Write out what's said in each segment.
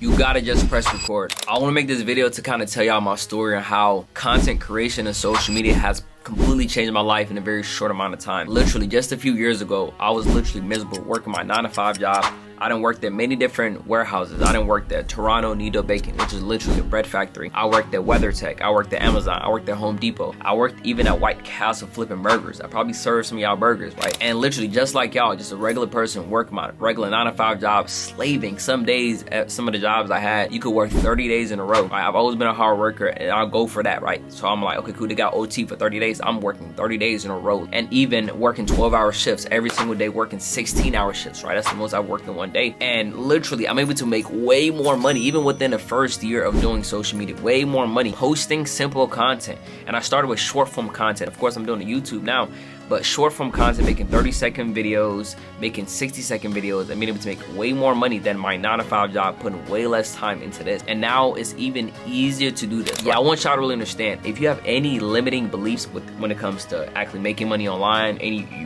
You gotta just press record. I want to make this video to kind of tell y'all my story and how content creation and social media has completely changed my life in a very short amount of time. Literally just a few years ago, I was literally miserable working my 9-to-5 job. I done worked at many different warehouses. I done worked at Toronto Nido Bacon, which is literally a bread factory. I worked at WeatherTech. I worked at Amazon. I worked at Home Depot. I worked even at White Castle flipping burgers. I probably served some of y'all burgers, right? And literally just like y'all, just a regular person working my regular 9-to-5 job, slaving. Some days at some of the jobs I had, you could work 30 days in a row. Right? I've always been a hard worker and I'll go for that, right? So I'm like, okay, cool, they got OT for 30 days. I'm working 30 days in a row and even working 12-hour shifts every single day, working 16-hour shifts, right? That's the most I've worked in one day. And literally, I'm able to make way more money, even within the first year of doing social media, way more money posting simple content. And I started with short form content. Of course, I'm doing the YouTube now, but short form content, making 30-second videos, making 60-second videos, and being able to make way more money than my 9-to-5 job, putting way less time into this. And now it's even easier to do this. Yeah, I want y'all to really understand, if you have any limiting beliefs when it comes to actually making money online,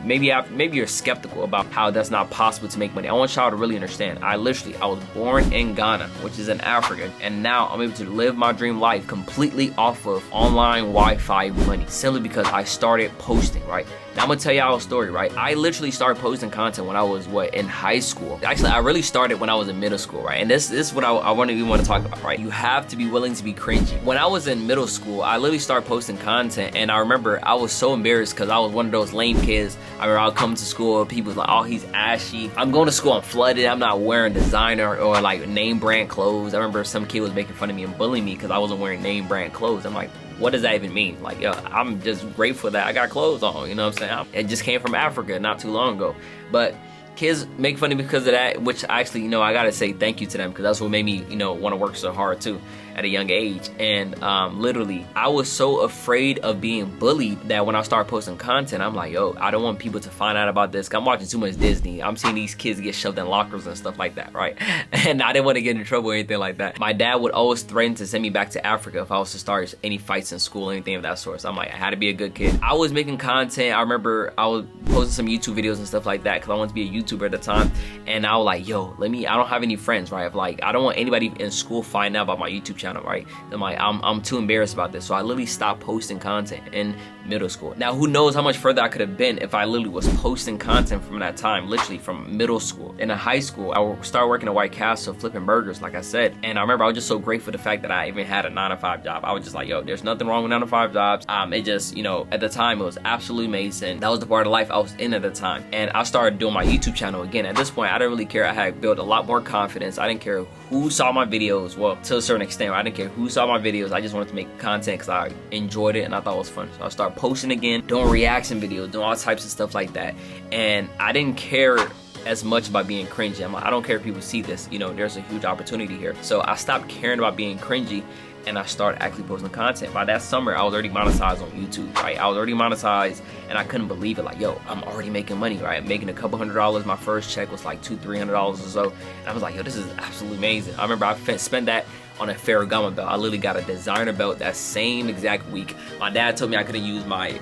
maybe you're skeptical about how that's not possible to make money. I want y'all to really understand. I was born in Ghana, which is in Africa, and now I'm able to live my dream life completely off of online Wi-Fi money, simply because I started posting, right? Now I'm gonna tell y'all a story, right? I literally started posting content when I was, in high school. Actually, I really started when I was in middle school, right? And this is what I want to talk about, right? You have to be willing to be cringy. When I was in middle school, I literally started posting content, and I remember I was so embarrassed because I was one of those lame kids. I remember I'll come to school, people was like, oh, he's ashy. I'm going to school, I'm flooded, I'm not wearing designer or like name brand clothes. I remember some kid was making fun of me and bullying me because I wasn't wearing name brand clothes. I'm like, what does that even mean? Like, yo, I'm just grateful that I got clothes on, you know what I'm saying? It just came from Africa not too long ago. But kids make fun of me because of that, which actually, I gotta say thank you to them because that's what made me, want to work so hard too at a young age. And literally, I was so afraid of being bullied that when I started posting content, I'm like, yo, I don't want people to find out about this. I'm watching too much Disney. I'm seeing these kids get shoved in lockers and stuff like that, right? And I didn't want to get in trouble or anything like that. My dad would always threaten to send me back to Africa if I was to start any fights in school, anything of that sort. So I'm like, I had to be a good kid. I was making content. I remember I was posting some YouTube videos and stuff like that because I wanted to be a YouTuber at the time. And I was like, yo, I don't have any friends, right? I don't want anybody in school finding out about my YouTube channel, right? I'm like, I'm too embarrassed about this. So I literally stopped posting content in middle school. Now, who knows how much further I could have been if I literally was posting content from that time, literally from middle school. In high school, I started working at White Castle flipping burgers, like I said. And I remember I was just so grateful for the fact that I even had a 9-to-5 job. I was just like, yo, there's nothing wrong with 9-to-5 jobs. It just, at the time, it was absolutely amazing. That was the part of life I was in at the time. And I started doing my YouTube channel again. At this point, I didn't really care. I had built a lot more confidence. I didn't care who saw my videos. Well, to a certain extent, I didn't care who saw my videos. I just wanted to make content because I enjoyed it and I thought it was fun. So I started posting again, doing reaction videos, doing all types of stuff like that. And I didn't care as much about being cringy. I'm like, I don't care if people see this. There's a huge opportunity here. So I stopped caring about being cringy and I started actually posting content. By that summer, I was already monetized on YouTube, right? I was already monetized and I couldn't believe it. Like, yo, I'm already making money, right? I'm making a couple $100s. My first check was like $200-300 or so. And I was like, yo, this is absolutely amazing. I remember I spent that on a Ferragamo belt. I literally got a designer belt that same exact week. My dad told me I couldn't use my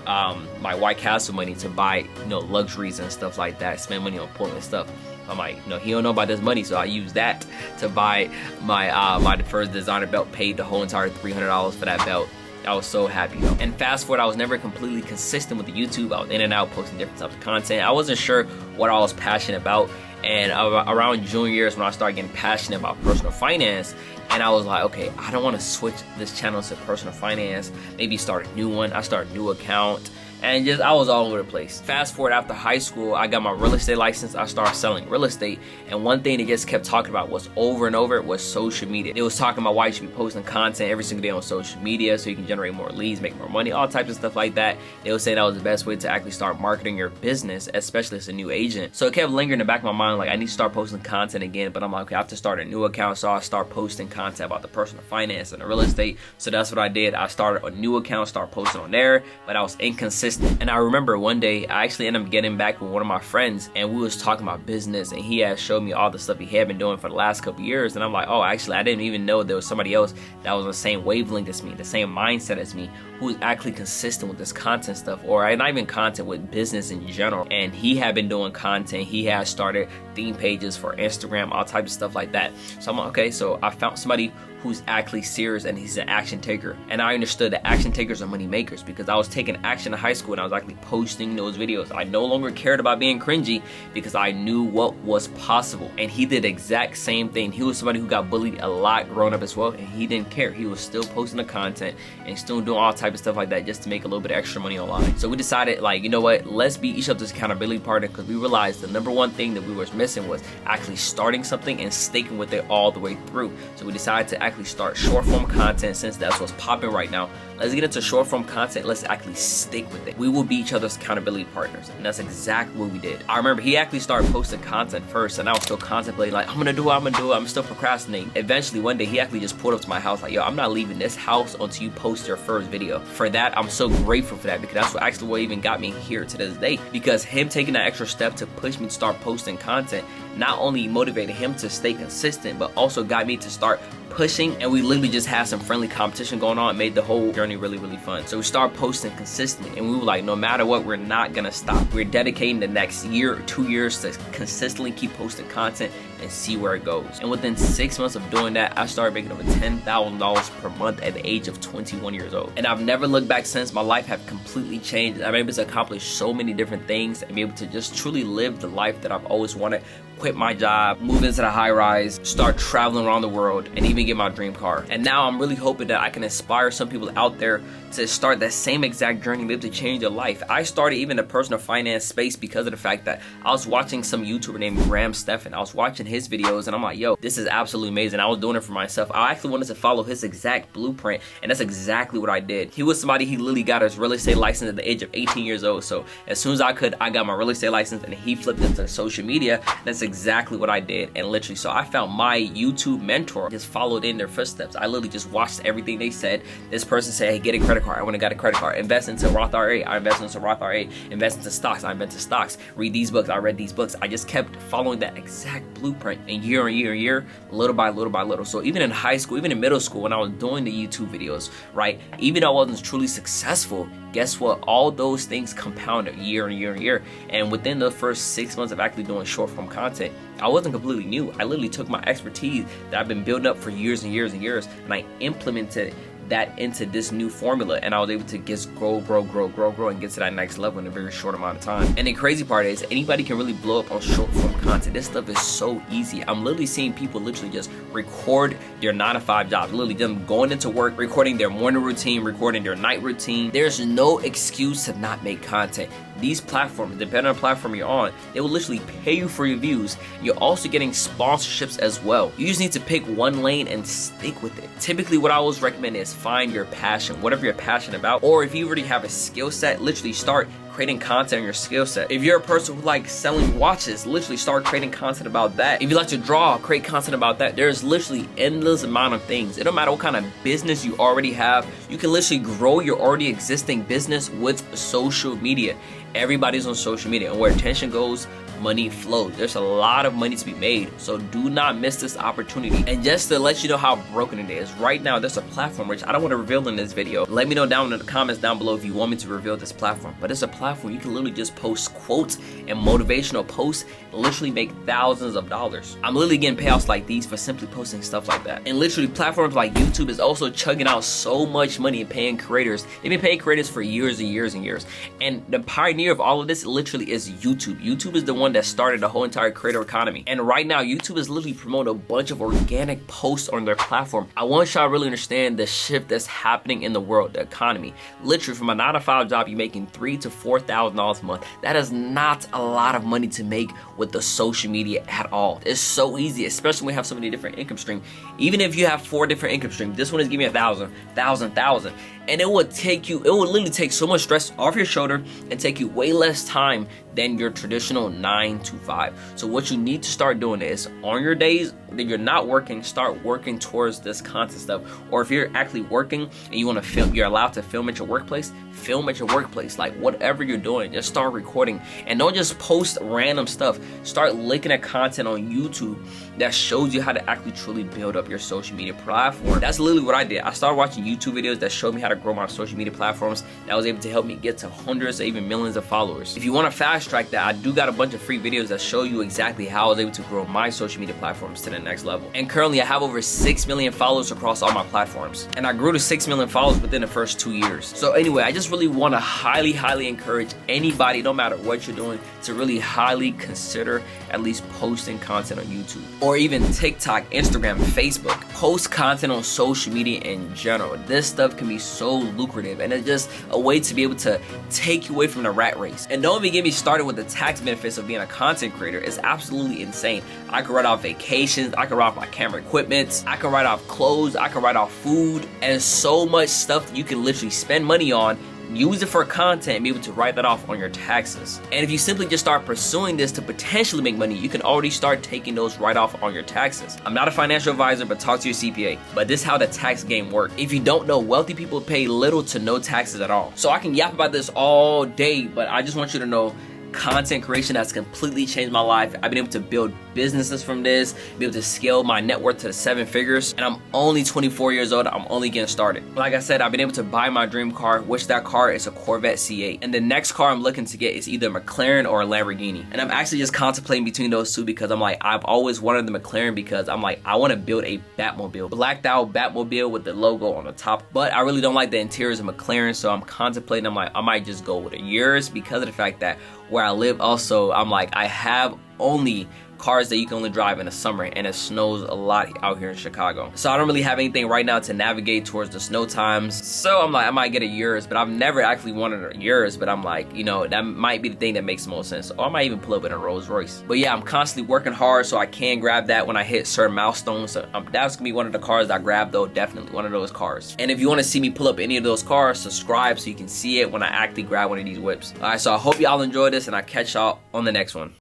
my White Castle money to buy, luxuries and stuff like that, spend money on Portland stuff. I'm like, he don't know about this money, so I used that to buy my my first designer belt, paid the whole entire $300 for that belt. I was so happy though. And fast forward, I was never completely consistent with the YouTube. I was in and out posting different types of content. I wasn't sure what I was passionate about. And around junior years when I started getting passionate about personal finance, and I was like, okay, I don't want to switch this channel to personal finance, maybe start a new one. I started a new account. And I was all over the place. Fast forward, after high school, I got my real estate license. I started selling real estate. And one thing they just kept talking about was over and over was social media. It was talking about why you should be posting content every single day on social media so you can generate more leads, make more money, all types of stuff like that. They were saying that was the best way to actually start marketing your business, especially as a new agent. So it kept lingering in the back of my mind, like I need to start posting content again. But I'm like, okay, I have to start a new account. So I start posting content about the personal finance and the real estate. So that's what I did. I started a new account, started posting on there, but I was inconsistent consistent. And I remember one day I actually ended up getting back with one of my friends, and we was talking about business, and he had showed me all the stuff he had been doing for the last couple years, and I'm like, oh, actually I didn't even know there was somebody else that was on the same wavelength as me, the same mindset as me, who was actually consistent with this content stuff, or not even content, with business in general. And he had been doing content. He had started theme pages for Instagram, all types of stuff like that. So I'm like, okay, so I found somebody who's actually serious and he's an action taker. And I understood that action takers are money makers, because I was taking action in high school and I was actually posting those videos. I no longer cared about being cringy because I knew what was possible. And he did the exact same thing. He was somebody who got bullied a lot growing up as well, and he didn't care. He was still posting the content and still doing all types of stuff like that just to make a little bit of extra money online. So we decided, like, you know what, let's be each other's accountability partner, because we realized the number one thing that we were missing was actually starting something and sticking with it all the way through. So we decided to actually start short form content, since that's what's popping right now. Let's get into short form content. Let's actually stick with it. We will be each other's accountability partners, and that's exactly what we did. I remember he actually started posting content first, and I was still contemplating, like, I'm gonna do it, I'm still procrastinating. Eventually one day he actually just pulled up to my house like, yo, I'm not leaving this house until you post your first video. For that, I'm so grateful for that, because that's what even got me here to this day, because him taking that extra step to push me to start posting content not only motivated him to stay consistent, but also got me to start pushing, and we literally just had some friendly competition going on. It made the whole journey really, really fun. So we started posting consistently, and we were like, no matter what, we're not gonna stop. We're dedicating the next year or 2 years to consistently keep posting content and see where it goes. And within 6 months of doing that, I started making over $10,000 per month at the age of 21 years old. And I've never looked back since. My life have completely changed. I've been able to accomplish so many different things and be able to just truly live the life that I've always wanted. Quit my job, move into the high rise, start traveling around the world, and even get my dream car. And now I'm really hoping that I can inspire some people out there to start that same exact journey, be able to change their life. I started even the personal finance space because of the fact that I was watching some YouTuber named Graham Stephan. I was watching his videos and I'm like, yo, this is absolutely amazing. I was doing it for myself. I actually wanted to follow his exact blueprint, and that's exactly what I did. He was somebody, he literally got his real estate license at the age of 18 years old. So as soon as I could, I got my real estate license, and he flipped into social media. That's exactly what I did. And literally, so I found my YouTube mentor, just followed in their footsteps. I literally just watched everything they said. This person said, hey, get a credit card. I went and got a credit card. Invest into Roth IRA. I invested into Roth IRA. Invest into stocks. I invested into stocks. Read these books. I read these books. I just kept following that exact blueprint, and year on year on year, little by little by little. So even in high school, even in middle school, when I was doing the YouTube videos, right, even though I wasn't truly successful, guess what? All those things compounded year and year and year. And within the first 6 months of actually doing short form content, I wasn't completely new. I literally took my expertise that I've been building up for years and years and years, and I implemented that into this new formula, and I was able to just grow and get to that next level in a very short amount of time. And the crazy part is, anybody can really blow up on short form content. This stuff is so easy. I'm literally seeing people literally just record their 9-to-5 jobs, literally them going into work, recording their morning routine, recording their night routine. There's no excuse to not make content. These platforms, depending on the platform you're on, they will literally pay you for your views. You're also getting sponsorships as well. You just need to pick one lane and stick with it. Typically, what I always recommend is find your passion, whatever you're passionate about. Or if you already have a skill set, literally start creating content on your skill set. If you're a person who likes selling watches, literally start creating content about that. If you like to draw, create content about that. There's literally endless amount of things. It don't matter what kind of business you already have. You can literally grow your already existing business with social media. Everybody's on social media, and where attention goes, money flows. There's a lot of money to be made, so do not miss this opportunity. And just to let you know how broken it is, right now there's a platform which I don't want to reveal in this video. Let me know down in the comments down below if you want me to reveal this platform. But it's a platform you can literally just post quotes and motivational posts and literally make thousands of dollars. I'm literally getting payouts like these for simply posting stuff like that. And literally platforms like YouTube is also chugging out so much money and paying creators. They've been paying creators for years and years and years. And the pioneer of all of this literally is YouTube. YouTube is the one that started the whole entire creator economy. And right now, YouTube is literally promoting a bunch of organic posts on their platform. I want y'all to really understand the shift that's happening in the world, the economy. Literally, from a 9-to-5 job, you're making $3,000 to $4,000 a month. That is not a lot of money to make with the social media at all. It's so easy, especially when we have so many different income streams. Even if you have 4 different income streams, this one is giving you 1,000, 1,000. And it would literally take so much stress off your shoulder and take you way less time than your traditional 9 to 5. So what you need to start doing is, on your days you're not working, start working towards this content stuff. Or if you're actually working and you want to film, you're allowed to film at your workplace, film at your workplace. Like whatever you're doing, just start recording, and don't just post random stuff. Start looking at content on YouTube that shows you how to actually truly build up your social media platform. That's literally what I did. I started watching YouTube videos that showed me how to grow my social media platforms. That was able to help me get to hundreds or even millions of followers. If you want to fast track that, I do got a bunch of free videos that show you exactly how I was able to grow my social media platforms to the next level. And currently I have over 6 million followers across all my platforms, and I grew to 6 million followers within the first 2 years. So anyway, I just really want to highly encourage anybody, no matter what you're doing, to really highly consider at least posting content on YouTube or even TikTok, Instagram, Facebook. Post content on social media in general. This stuff can be so lucrative, and it's just a way to be able to take you away from the rat race. And don't even get me started with the tax benefits of being a content creator. It's absolutely insane. I could write off vacations, I could write off my camera equipment, I could write off clothes, I could write off food, and so much stuff that you can literally spend money on, use it for content, and be able to write that off on your taxes. And if you simply just start pursuing this to potentially make money, you can already start taking those right off on your taxes. I'm not a financial advisor, but talk to your CPA. But this is how the tax game works. If you don't know, wealthy people pay little to no taxes at all. So I can yap about this all day, but I just want you to know, content creation has completely changed my life. I've been able to build businesses from this, be able to scale my net worth to 7 figures, and I'm only 24 years old. I'm only getting started. Like I said, I've been able to buy my dream car, which that car is a Corvette C8, and the next car I'm looking to get is either a McLaren or a Lamborghini. And I'm actually just contemplating between those two because I'm like, I've always wanted the McLaren because I'm like, I want to build a Batmobile, blacked out Batmobile with the logo on the top, but I really don't like the interiors of McLaren, so I'm contemplating. I'm like, I might just go with a Urus because of the fact that where I live also, I'm like, I have only cars that you can only drive in the summer, and it snows a lot out here in Chicago. So I don't really have anything right now to navigate towards the snow times. So I'm like, I might get a Urus, but I've never actually wanted a Urus, but I'm like, you know, that might be the thing that makes the most sense. Or I might even pull up in a Rolls Royce. But yeah, I'm constantly working hard so I can grab that when I hit certain milestones. So that's gonna be one of the cars that I grab though, definitely one of those cars. And if you wanna see me pull up any of those cars, subscribe so you can see it when I actually grab one of these whips. All right, so I hope y'all enjoyed this, and I'll catch y'all on the next one.